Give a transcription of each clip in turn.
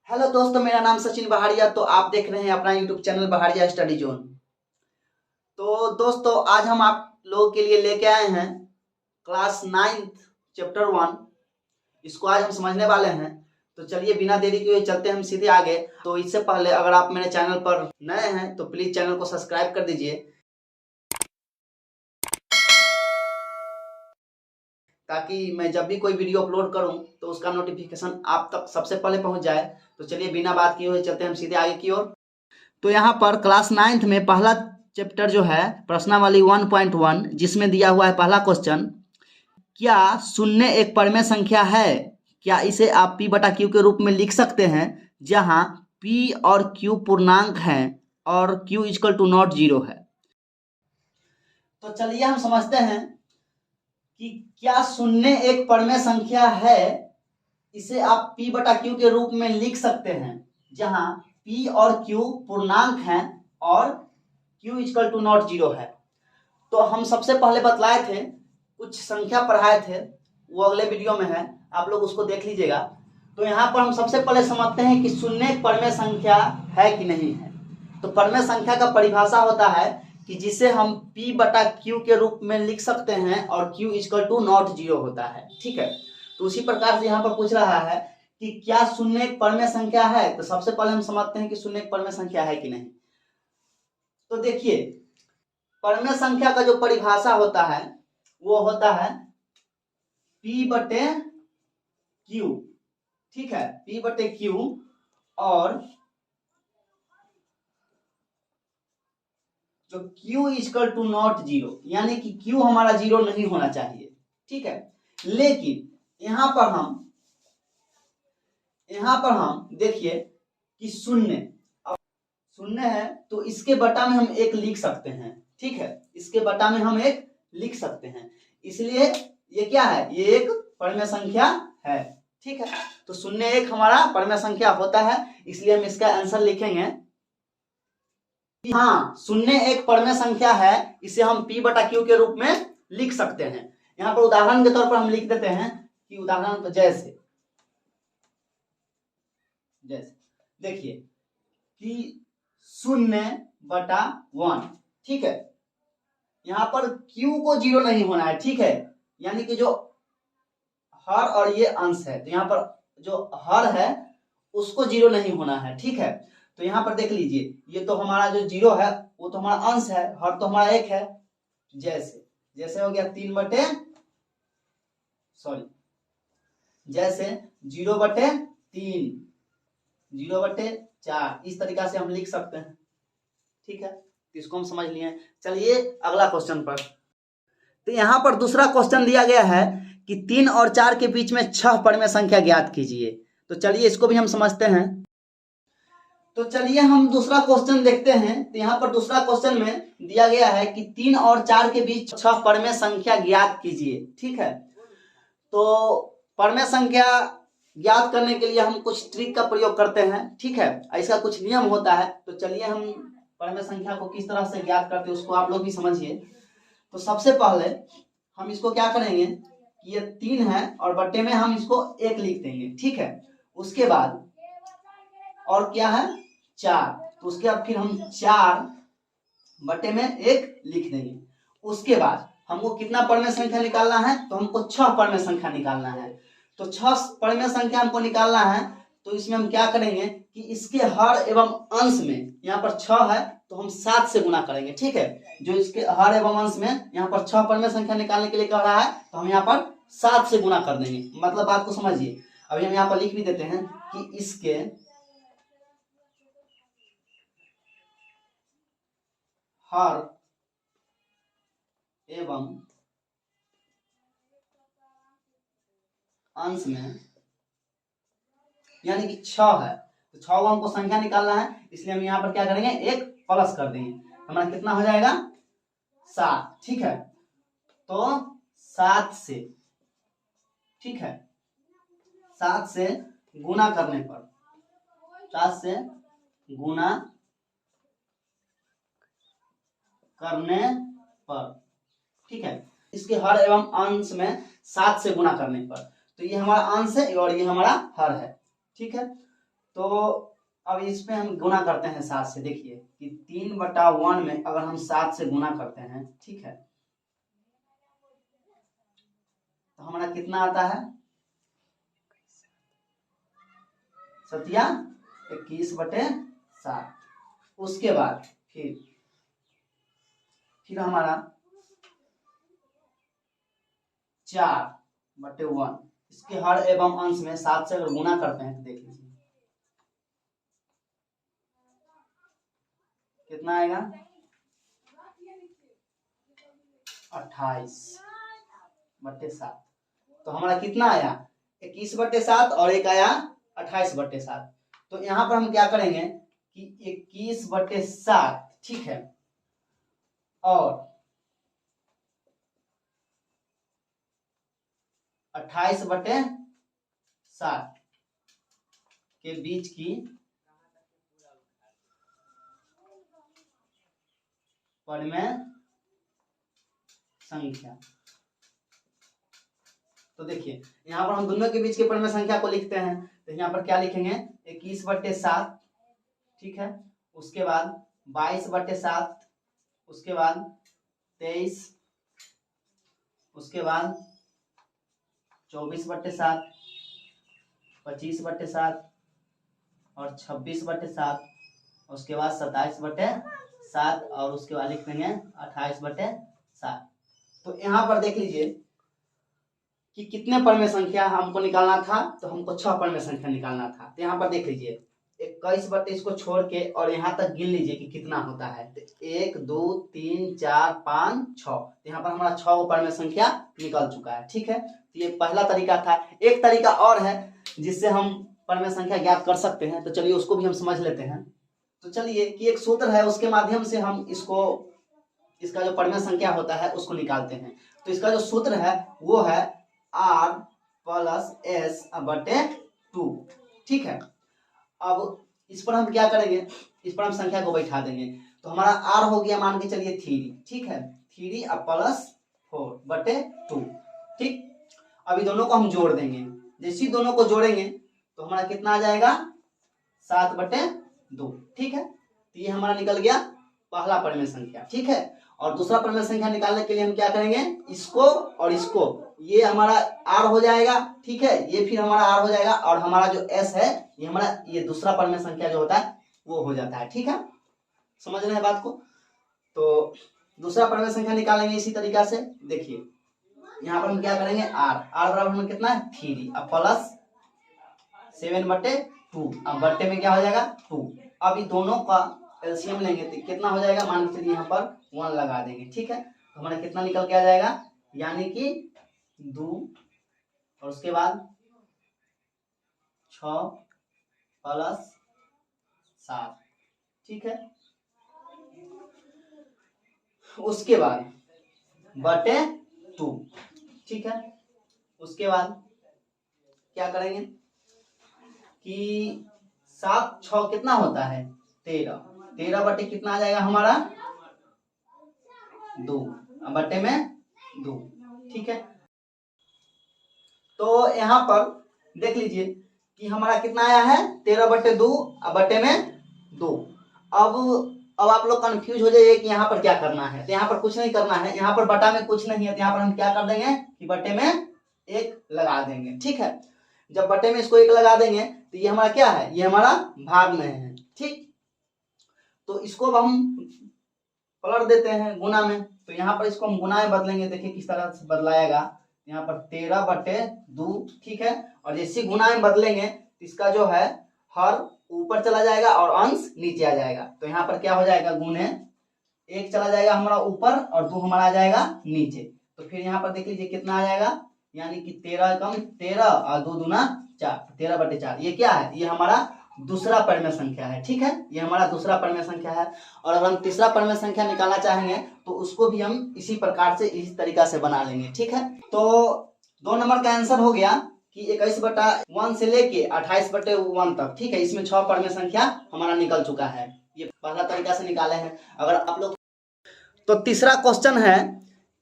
Hello दोस्तों, मेरा नाम सचिन बहारिया। तो आप देख रहे हैं अपना YouTube channel Baharia study zone. तो दोस्तों, आज हम आप लोगों के लिए लेके आए हैं क्लास 9th चैप्टर 1। इसको आज हम समझने वाले हैं। तो चलिए बिना देरी के हुए चलते हैं हम सीधे आगे। तो इससे पहले अगर आप मेरे चैनल पर नए हैं तो प्लीज चैनल को सब्सक्राइब कर दीजिए, ताकि मैं जब भी कोई वीडियो अपलोड करूं तो उसका नोटिफिकेशन आप तक सबसे पहले पहुंच जाए। तो चलिए बिना बात किए हुए चलते हैं हम सीधे आगे की ओर। तो यहाँ पर क्लास 9th में पहला चैप्टर जो है प्रश्नावली 1.1, जिसमें दिया हुआ है पहला क्वेश्चन, क्या शून्य एक परमेय संख्या है? क्या इसे आप p बटा q के रूप में लिख सकते हैं, जहां p और q पूर्णांक हैं और q equal to not zero है। तो चलिए हम समझते हैं कि क्या शून्य एक परमेय संख्या है। इसे आप p बटा q के रूप में लिख सकते हैं, जहां p और q पूर्णांक हैं और q equal to not zero है। तो हम सबसे पहले बतलाए थे, कुछ संख्या पढ़ाए थे, वो अगले वीडियो में है, आप लोग उसको देख लीजिएगा। तो यहाँ पर हम सबसे पहले समझते हैं कि शून्य एक परमेय संख्या है कि नहीं है। तो परमेय संख्या का परिभाषा होता है कि जिसे हम p बटा q के रूप में लिख सकते हैं और q equal to not zero होता है। ठीक है, तो उसी प्रकार से यहाँ पर पूछ रहा है कि क्या शून्य एक परमेय संख्या है। तो सबसे पहले हम समझते हैं कि शून्य एक परमेय संख्या है कि नहीं। तो देखिए, परमेय संख्या का जो परिभाषा होता है वो होता है p बटे q। ठीक है, p बटे q और जो q equal to not zero, यानी कि q हमारा जीरो नहीं होना चाहिए। ठीक है, लेकिन यहां पर हम देखिए कि शून्य है तो इसके बटा में हम एक लिख सकते हैं। ठीक है, इसके बटा में हम एक लिख सकते हैं, इसलिए ये क्या है, ये एक परमेय संख्या है। ठीक है, तो शून्य एक हमारा परमेय संख्या होता है, इसलिए हम इसका आंसर लिखेंगे कि हाँ, शून्य एक परमेय संख्या है। इसे हम p बटा q के रूप में लिख सकते हैं। यहाँ पर उदाहरण के तौर पर हम लिख देते हैं कि उदाहरण तो जैसे देखिए कि 0/1। ठीक है, यहाँ पर q को जीरो नहीं होना है। ठीक है, यानी कि जो हर और ये अंश है, तो यहाँ पर जो हर है उसको जीरो नहीं होना है। ठीक है, तो यहाँ पर देख लीजिए, ये तो हमारा जो जीरो है वो तो हमारा अंश है, हर तो हमारा एक है। जैसे हो गया 0/3, 0/4, इस तरीका से हम लिख सकते हैं। ठीक है, तो इसको हम समझ लिए। चलिए अगला क्वेश्चन पर। तो यहाँ पर दूसरा क्वेश्चन दिया गया है कि 3 और 4 के बीच में 6 परमेय संख्या ज्ञात कीजिए। तो चलिए इसको भी हम समझते हैं। तो चलिए हम दूसरा क्वेश्चन देखते हैं। तो यहाँ पर दूसरा क्वेश्चन में दिया गया है कि 3 और 4 के बीच 6 परमेय संख्या ज्ञात कीजिए। ठीक है, तो परमेय संख्या ज्ञात करने के लिए हम कुछ ट्रिक का प्रयोग करते हैं। ठीक है, इसका कुछ नियम होता है। तो चलिए हम परमेय संख्या को किस तरह से ज्ञात करते हैं उसको आप लोग भी समझिए। तो सबसे पहले हम इसको क्या करेंगे कि ये 3 है और बट्टे में हम इसको 1 लिख देंगे। ठीक है, उसके बाद और क्या है 4, तो उसके बाद फिर हम 4 बटे में 1 लिख देंगे। उसके बाद हमको कितना परमेय संख्या निकालना है, तो हमको 6 परमेय संख्या निकालना है। तो 6 परमेय संख्या हमको निकालना है, तो इसमें हम क्या करेंगे कि इसके हर एवं अंश में, यहाँ पर 6 है तो हम 7 से गुना करेंगे। ठीक है, जो इसके हर एवं अंश में यहाँ पर 6 परमेय संख्या निकालने के लिए कह रहा है, तो हम यहाँ पर 7 से गुना कर देंगे। मतलब बात को समझिए। अभी हम यहाँ पर लिख भी देते हैं कि इसके हर एवं अंश में, यानी कि 6 है तो 6 को हमको संख्या निकालना है, इसलिए हम यहाँ पर क्या करेंगे, 1 प्लस कर देंगे। हमारा कितना हो जाएगा 7। ठीक है, तो 7 से, ठीक है, 7 से गुना करने पर, 7 से गुना करने पर, ठीक है, इसके हर एवं अंश में 7 से गुना करने पर, तो ये हमारा अंश है और ये हमारा हर है। ठीक है, तो अब इसमें हम गुना करते हैं 7 से। देखिए कि 3/1 में अगर हम 7 से गुना करते हैं, ठीक है, तो हमारा कितना आता है? 21/7। उसके बाद फिर हमारा 4/1। इसके हर एवं अंश में 7 से अगर गुना करते हैं तो देख लीजिए कितना आएगा? 28/7। तो हमारा कितना आया? 21/7 और एक आया 28/7। तो यहाँ पर हम क्या करेंगे कि 21/7, ठीक है, और 28/7 के बीच की परिमेय संख्या। तो देखिए यहाँ पर हम दोनों के बीच के परिमेय संख्या को लिखते हैं। तो यहाँ पर क्या लिखेंगे? 21/7, ठीक है, उसके बाद 22/7, उसके बाद 23, उसके बाद 24/7, 25/7 और 26/7, उसके बाद 27/7 और उसके बाद लिख देंगे 28/7। तो यहाँ पर देख लीजिए कि कितने परिमेय संख्या हमको निकालना था। तो हमको 6 परिमेय संख्या निकालना था। तो यहाँ पर देख लीजिए 21/, को छोड़ के और यहाँ तक गिन लीजिए कि कितना होता है। तो 1 2 3 4 5 6। तो यहाँ पर हमारा 6 परिमेय संख्या निकल चुका है, ठीक है। तो ये पहला तरीका था। एक तरीका और है जिससे हम परिमेय संख्या ज्ञात कर सकते हैं। तो चलिए उसको भी हम समझ लेते हैं। तो चलिए कि एक सूत्र है, उसके माध्यम से हम इसका जो परिमेय संख्या होता है उसको निकालते हैं। तो इसका जो सूत्र है वो है R + S/2, ठीक है। अब इस पर हम क्या करेंगे? इस पर हम संख्या को बैठा देंगे। तो हमारा R हो गया, मान के चलिए 3, ठीक है, 3 + 4/2, ठीक। अभी दोनों को हम जोड़ देंगे। जैसे ही दोनों को जोड़ेंगे तो हमारा कितना आ जाएगा? 7/2, ठीक है। तो ये हमारा निकल गया पहला परिमेय संख्या, ठीक है। और दूसरा परिमेय संख्या निकालने के लिए हम क्या करेंगे? इसको और इसको, ये हमारा R हो जाएगा, ठीक है, ये फिर हमारा R हो जाएगा, और हमारा जो S है ये हमारा ये दूसरा परिमेय संख्या जो होता है वो हो जाता है, ठीक है। समझ रहे हैं बात को? तो दूसरा परिमेय संख्या निकालेंगे इसी तरीका से। देखिए यहाँ पर हम क्या करेंगे? R बराबर में कितना है? 3 अब प्लस 7/2, अब बट्टे में क्या हो जाएगा? 2। अब इन दोनों का एलसीएम लेंगे तो कितना हो जाएगा? मान के चलिए यहाँ पर 1 लगा देंगे, ठीक है। तो हमारा कितना निकल के आ जाएगा? यानी कि 2 और उसके बाद 6 + 7, ठीक है। उसके बाद बटे 2, ठीक है। उसके बाद क्या करेंगे कि 7 6 कितना होता है? 13 बटे कितना आ जाएगा हमारा? 2, बटे में 2, ठीक है। तो यहाँ पर देख लीजिए कि हमारा कितना आया है? 13/2 बटे में 2। अब आप लोग कंफ्यूज हो जाइए कि यहाँ पर क्या करना है। तो यहाँ पर कुछ नहीं करना है, यहाँ पर बटा में कुछ नहीं है। तो यहाँ पर हम क्या कर देंगे कि बटे में 1 लगा देंगे, ठीक है। जब बटे में इसको 1 लगा देंगे तो ये हमारा क्या है? ये हमारा भाग में है, ठीक। तो इसको अब हम पलट देते हैं गुना में। तो यहाँ पर इसको हम गुना में बदलेंगे। देखिए किस तरह से बदलाएगा। यहाँ पर 13/2, ठीक है। और जैसे गुना में बदलेंगे तो इसका जो है हर ऊपर चला जाएगा और अंश नीचे आ जाएगा। तो यहाँ पर क्या हो जाएगा? गुने 1 चला जाएगा हमारा ऊपर और 2 हमारा आ जाएगा नीचे। तो फिर यहाँ पर देख लीजिए कितना आ जाएगा, यानी कि 13 कम 13 और 2 दूना 4, 13/4। ये क्या है? ये हमारा दूसरा परिमेय संख्या है, ठीक है। ये हमारा दूसरा परिमेय संख्या है। और अगर हम तीसरा परिमेय संख्या निकालना चाहेंगे तो उसको भी हम इसी प्रकार से, इसी तरीका से बना लेंगे, ठीक है। तो 2 नंबर का आंसर हो गया कि 21/1 से लेके 28/1 तक, ठीक है। इसमें 6 परिमेय संख्या हमारा निकल चुका है। ये पहला तरीका से निकाले हैं। अगर आप लोग तो तीसरा क्वेश्चन है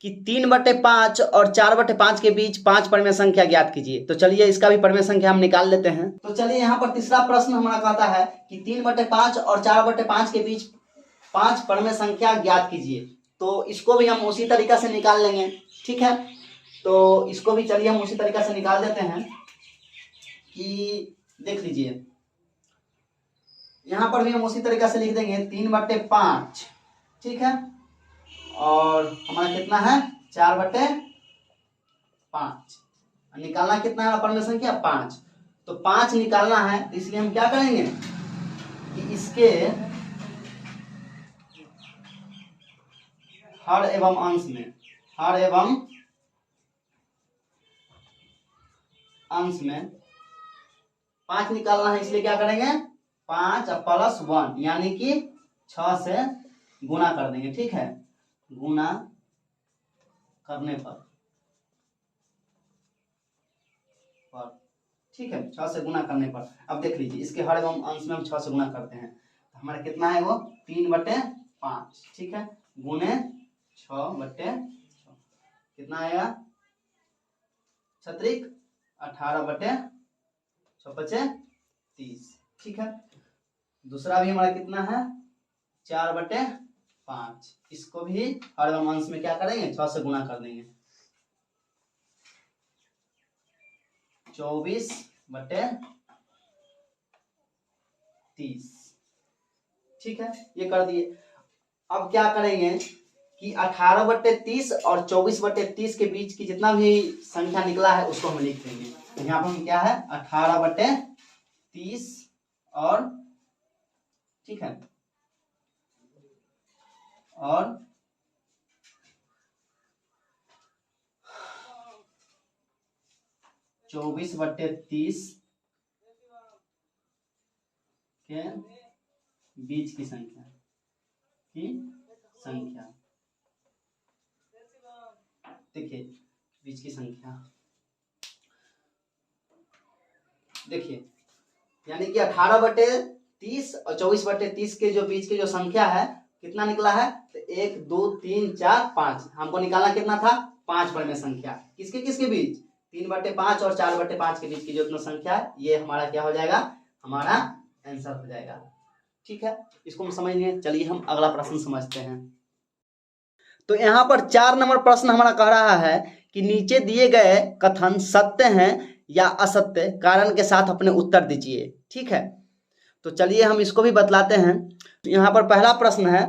कि 3/5 और 4/5 के बीच 5 परिमेय संख्या ज्ञात कीजिए। तो चलिए इसका भी परिमेय संख्या हम निकाल लेते हैं। तो चलिए यहाँ पर तीसरा प्रश्न हमारा कहता है कि 3/5 और 4/5 के बीच 5 परिमेय संख्या ज्ञात कीजिए। तो इसको भी हम उसी तरीका से निकाल लेंगे, ठीक है। तो इसको भी चलिए हम उसी तरीका से निकाल देते हैं कि देख लीजिए, यहाँ पर भी हम उसी तरीका से लिख देंगे 3/5, ठीक है, और हमारा कितना है 4/5। निकालना कितना है परिमेय संख्या 5। तो 5 निकालना है, तो इसलिए हम क्या करेंगे कि इसके हर एवं अंश में, हर एवं अंश में 5 निकालना है, इसलिए क्या करेंगे 5 + 1 यानी कि 6 से गुणा कर देंगे, ठीक है। गुणा करने पर ठीक है, 6 से गुणा करने पर। अब देख लीजिए इसके हर एवं अंश में हम 6 से गुणा करते हैं, तो हमारा कितना है वो 3/5, ठीक है, गुणे 6/6 कितना आएगा 36 18/6 ठीक है। दूसरा भी हमारा कितना है 4/5, इसको भी हर एवं अंश में क्या करेंगे 6 से गुणा कर देंगे, 24/30, ठीक है, ये कर दिए। अब क्या करेंगे कि 18/30 और 24/30 के बीच की जितना भी संख्या निकला है उसको हम लिख देंगे। तो यहाँ पर क्या है 18/30 और ठीक है, और 24/30 के बीच की संख्या देखिए, बीच की संख्या देखिए, यानी कि 18/30 और 24/30 के जो बीच की जो संख्या है कितना निकला है, तो 1 2 3 4 5। हमको निकालना कितना था 5 परिमेय संख्या, किसके किसके बीच 3/5 और 4/5 के बीच की जो इतना संख्या है, ये हमारा क्या हो जाएगा, हमारा आंसर हो जाएगा, ठीक है। इसको हम समझ लिए। चलिए हम अगला प्रश्न समझते हैं। तो यहाँ पर 4 नंबर प्रश्न हमारा कह रहा है कि नीचे दिए गए कथन सत्य हैं या असत्य, कारण के साथ अपने उत्तर दीजिए, ठीक है। तो चलिए हम इसको भी बतलाते हैं। तो यहाँ पर पहला प्रश्न है,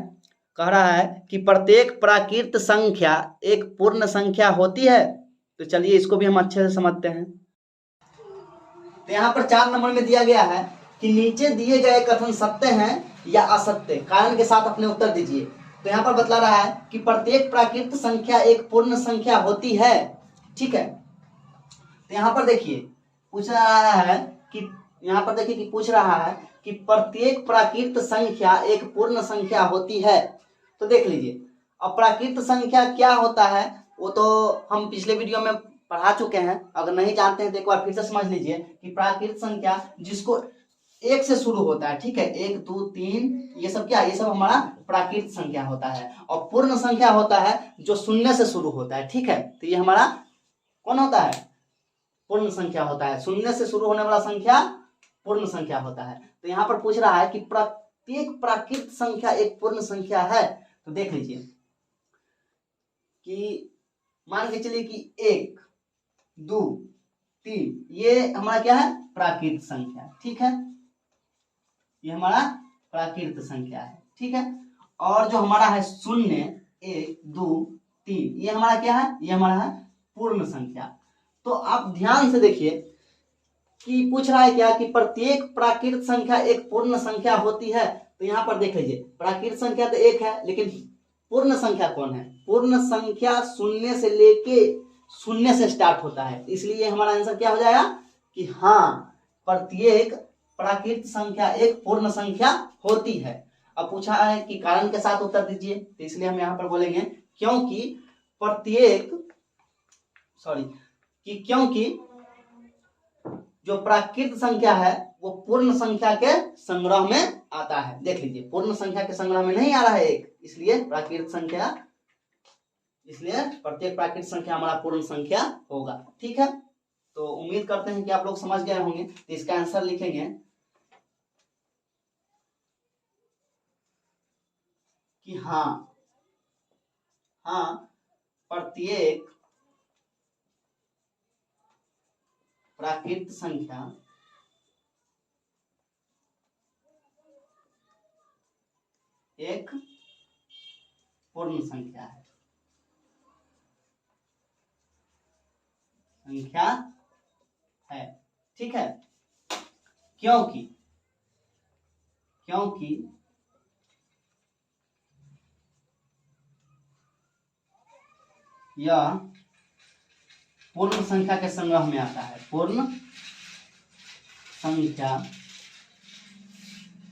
कह रहा है कि प्रत्येक प्राकृत संख्या एक पूर्ण संख्या होती है। तो चलिए इसको भी हम अच्छे से समझते हैं। तो यहाँ पर 4 नंबर में दिया गया है कि नीचे दिए गए कथन सत्य हैं या असत्य, कारण के साथ अपने उत्तर दीजिए। तो यहाँ पर बतला रहा है कि प्रत्येक प्राकृत संख्या एक पूर्ण संख्या होती है, ठीक है। तो यहाँ पर देखिए पूछ रहा है कि यहाँ पर देखिए कि पूछ रहा है कि प्रत्येक प्राकृत संख्या एक पूर्ण संख्या होती है। तो देख लीजिए, अब प्राकृत संख्या क्या होता है वो तो हम पिछले वीडियो में पढ़ा चुके हैं, अगर नहीं जानते हैं तो एक बार फिर से समझ लीजिए कि प्राकृत संख्या जिसको 1 से शुरू होता है, ठीक है, 1 2 3 ये सब क्या, ये सब हमारा प्राकृत संख्या होता है। और पूर्ण संख्या होता है जो 0 से शुरू होता है, ठीक है। तो ये हमारा कौन होता है, पूर्ण संख्या होता है। 0 से शुरू होने वाला संख्या पूर्ण संख्या होता है। तो यहाँ पर पूछ रहा है कि प्रत्येक प्राकृत संख्या एक पूर्ण संख्या है। तो देख लीजिए कि मान के चलिए कि 1 2 3 ये हमारा क्या है प्राकृत संख्या, ठीक है, ये हमारा प्राकृत संख्या है, ठीक है। और जो हमारा है 0 1 2 3 ये हमारा क्या है, ये हमारा है पूर्ण संख्या। तो आप ध्यान से देखिए कि पूछ रहा है क्या कि प्रत्येक प्राकृत संख्या एक पूर्ण संख्या होती है। तो यहाँ पर देख लीजिए प्राकृत संख्या तो 1 है, लेकिन पूर्ण संख्या कौन है, पूर्ण संख्या 0 से लेके 0 से स्टार्ट होता है। इसलिए हमारा आंसर क्या हो जाएगा कि हाँ प्रत्येक प्राकृत संख्या एक पूर्ण संख्या होती है। अब पूछा है कि कारण के साथ उत्तर दीजिए, तो इसलिए हम यहाँ पर बोलेंगे क्योंकि जो प्राकृत संख्या है वो पूर्ण संख्या के संग्रह में आता है। देख लीजिए पूर्ण संख्या के संग्रह में नहीं आ रहा है 1, इसलिए प्राकृत संख्या इसलिए प्रत्येक प्राकृतिक संख्या हमारा पूर्ण संख्या होगा। ठीक है, तो उम्मीद करते हैं कि आप लोग समझ गए होंगे। तो इसका आंसर लिखेंगे कि हाँ प्रत्येक प्राकृतिक संख्या एक पूर्ण संख्या है, ठीक है, क्योंकि यह पूर्ण संख्या के संग्रह में आता है, पूर्ण संख्या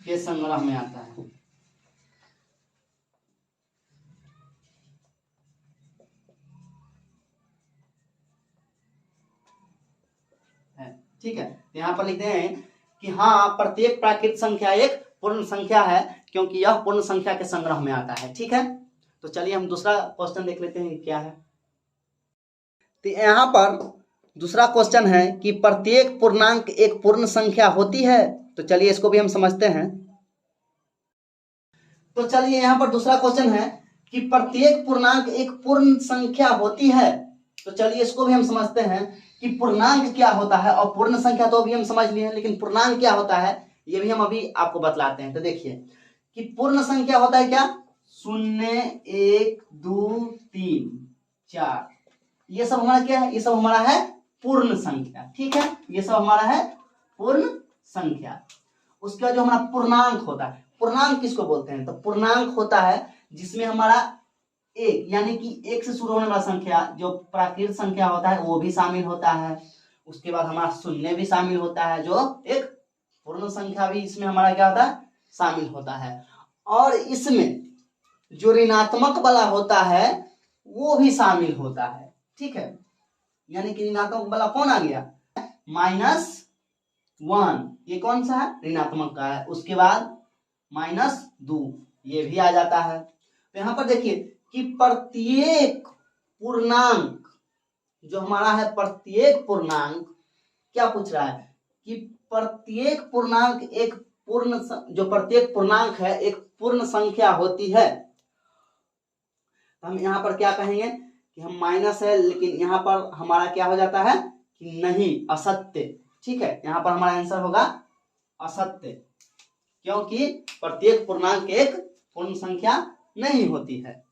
के संग्रह में आता है। ठीक है, तो यहाँ पर लिखते हैं कि हाँ प्रत्येक प्राकृतिक संख्या एक पूर्ण संख्या है क्योंकि यह पूर्ण संख्या के संग्रह में आता है। ठीक है, तो चलिए हम दूसरा क्वेश्चन देख लेते हैं क्या है। तो यहाँ पर दूसरा क्वेश्चन है कि प्रत्येक पूर्णांक एक पूर्ण संख्या होती है। तो चलिए इसको भी हम समझते हैं। तो चलिए यहाँ पर दूसरा क्वेश्चन है कि प्रत्येक पूर्णांक एक पूर्ण संख्या होती है। तो चलिए इसको भी हम समझते हैं कि पूर्णांक क्या होता है, और पूर्ण संख्या तो अभी हम समझ लिए हैं, लेकिन पूर्णांक क्या होता है ये भी हम अभी आपको बतलाते हैं। तो देखिए कि पूर्ण संख्या होता है क्या, 0 1 2 3 4, ये सब हमारा क्या है, ये सब हमारा है पूर्ण संख्या। ठीक है, ये सब हमारा है पूर्ण संख्या। उसके बाद जो हमारा पूर्णांक होता है, पूर्णांक किसको बोलते हैं, तो पूर्णांक होता है जिसमें हमारा एक यानी कि एक से शुरू होने वाला संख्या जो प्राकृतिक संख्या होता है वो भी शामिल होता है। उसके बाद हमारा शून्य भी शामिल होता है जो एक पूर्ण संख्या भी इसमें हमारा क्या होता है, शामिल होता है। और इसमें जो ऋणात्मक वाला होता है वो भी शामिल होता है। ठीक है, यानी कि ऋणात्मक वाला कौन आ गया, -1, ये कौन सा है, ऋणात्मक का है। उसके बाद -2 ये भी आ जाता है। तो यहाँ पर देखिए कि प्रत्येक पूर्णांक जो हमारा है, प्रत्येक पूर्णांक क्या पूछ रहा है कि प्रत्येक पूर्णांक एक पूर्ण, जो प्रत्येक पूर्णांक है एक पूर्ण संख्या होती है। हम यहाँ पर क्या कहेंगे कि हम माइनस है, लेकिन यहाँ पर हमारा क्या हो जाता है कि नहीं, असत्य। ठीक है, यहाँ पर हमारा आंसर होगा असत्य, क्योंकि प्रत्येक पूर्णांक एक पूर्ण संख्या नहीं होती है।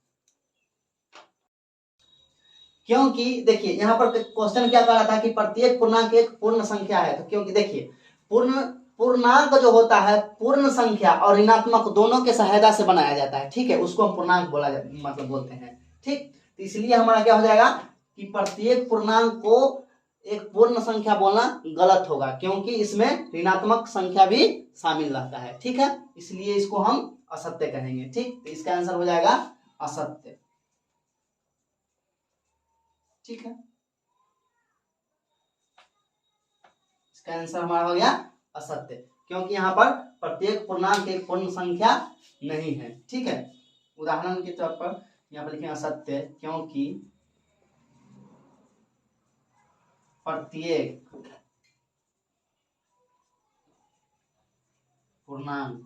क्योंकि देखिए यहाँ पर क्वेश्चन क्या कर रहा था कि प्रत्येक पूर्णांक एक पूर्ण संख्या है। तो क्योंकि देखिए पूर्णांक जो होता है पूर्ण संख्या और ऋणात्मक दोनों के सहायता से बनाया जाता है। ठीक है, उसको हम पूर्णांक बोलते हैं। ठीक, तो इसलिए हमारा क्या हो जाएगा कि प्रत्येक पूर्णांक को एक पूर्ण संख्या बोलना गलत होगा, क्योंकि इसमें ऋणात्मक संख्या भी शामिल रहता है। ठीक है, इसलिए इसको हम असत्य कहेंगे। ठीक, तो इसका आंसर हो जाएगा असत्य। ठीक है, इसका आंसर हमारा हो गया असत्य, क्योंकि यहाँ पर प्रत्येक पूर्णांक एक पूर्ण संख्या नहीं है। ठीक है, उदाहरण के तौर पर यहाँ पर लिखें असत्य, क्योंकि प्रत्येक पूर्णांक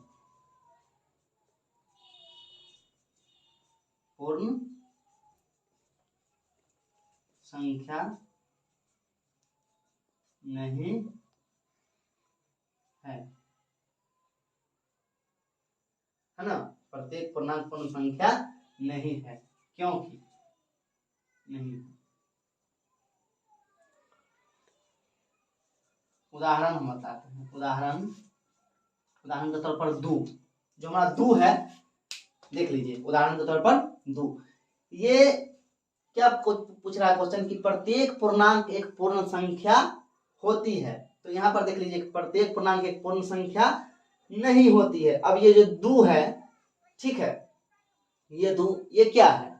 पूर्ण संख्या नहीं है ना, प्रत्येक पूर्णांक पूर्ण संख्या नहीं है, क्योंकि नहीं। उदाहरण हम बताते हैं। उदाहरण के तौर पर 2, जो हमारा 2 है, देख लीजिए उदाहरण के तौर पर 2, ये क्या पूछ रहा है क्वेश्चन कि प्रत्येक पूर्णांक एक पूर्ण संख्या होती है। तो यहाँ पर देख लीजिए प्रत्येक पूर्णांक एक पूर्ण संख्या नहीं होती है। अब ये जो 2 है, ठीक है, ये 2 ये क्या है,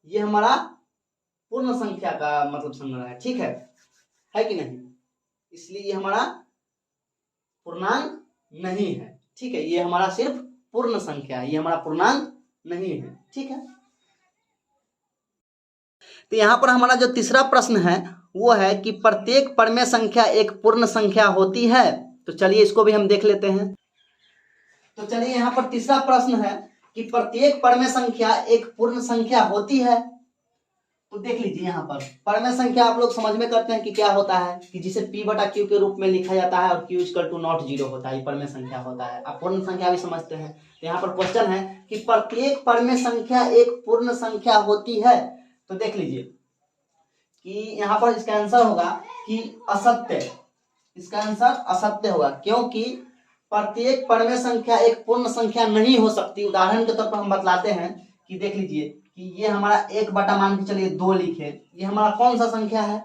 ये हमारा पूर्ण संख्या का मतलब संग्रह है। ठीक है कि नहीं, इसलिए ये हमारा पूर्णांक नहीं है। ठीक है, ये हमारा सिर्फ पूर्ण संख्या है, ये हमारा पूर्णांक नहीं है। ठीक है, तो यहाँ पर हमारा जो तीसरा प्रश्न है वो है कि प्रत्येक परमेय संख्या एक पूर्ण संख्या होती है। तो चलिए इसको भी हम देख लेते हैं। तो चलिए यहाँ पर तीसरा प्रश्न है कि प्रत्येक परमेय संख्या एक पूर्ण संख्या होती है। तो देख लीजिए यहाँ पर परमेय संख्या आप लोग समझ में करते हैं कि क्या होता है, कि जिसे p/q के रूप में लिखा जाता है और q = नॉट 0 होता है, ये परमेय संख्या होता है। आप पूर्ण संख्या भी समझते हैं। तो यहाँ पर क्वेश्चन है कि प्रत्येक परमेय संख्या एक पूर्ण संख्या होती है। तो देख लीजिए कि यहाँ पर इसका आंसर होगा कि असत्य। इसका आंसर असत्य होगा, क्योंकि प्रत्येक परमेय संख्या एक पूर्ण संख्या नहीं हो सकती। उदाहरण के तौर पर हम बतलाते हैं कि देख लीजिए कि ये हमारा 1/ मान के चलिए 2 लिखे, ये हमारा कौन सा संख्या है,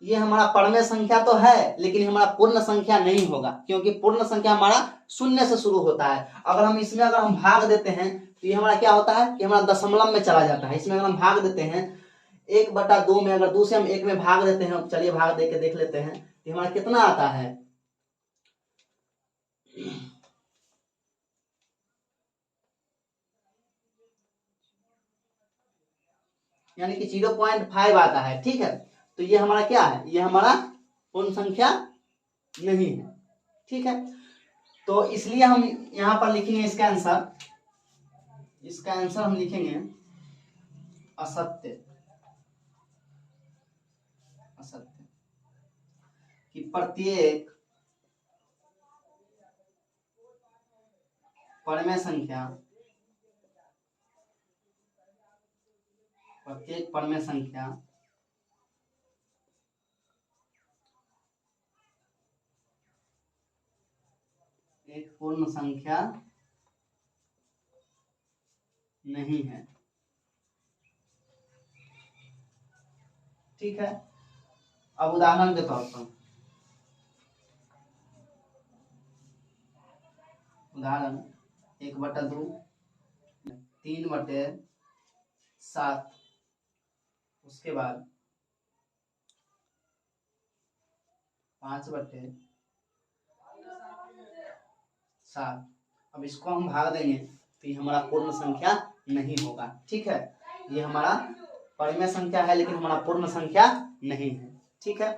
ये हमारा परमेय संख्या तो है लेकिन हमारा पूर्ण संख्या नहीं होगा, क्योंकि पूर्ण संख्या हमारा 0 से शुरू होता है। अगर हम इसमें अगर हम भाग देते हैं तो ये हमारा क्या होता है कि हमारा दशमलव में चला जाता है। इसमें अगर हम भाग देते हैं 1/2 में, अगर 2 से हम 1 में भाग देते हैं, चलिए भाग दे के देख लेते हैं, तो हमारा कितना आता है, यानी कि 0.5 आता है। ठीक है, तो ये हमारा क्या है, ये हमारा पूर्ण संख्या नहीं है। ठीक है, तो इसलिए हम यहाँ पर लिखेंगे इसका आंसर, इसका आंसर हम लिखेंगे असत्य। असत्य कि प्रत्येक परमेय संख्या, प्रत्येक परमेय संख्या एक पूर्ण संख्या नहीं है। ठीक है, अब उदाहरण के तौर पर, उदाहरण 1/2, 3/7, उसके बाद 5/7। अब इसको हम भाग देंगे तो ये हमारा पूर्ण संख्या नहीं होगा। ठीक है, ये हमारा परमेय संख्या है लेकिन हमारा पूर्ण संख्या नहीं है। ठीक है,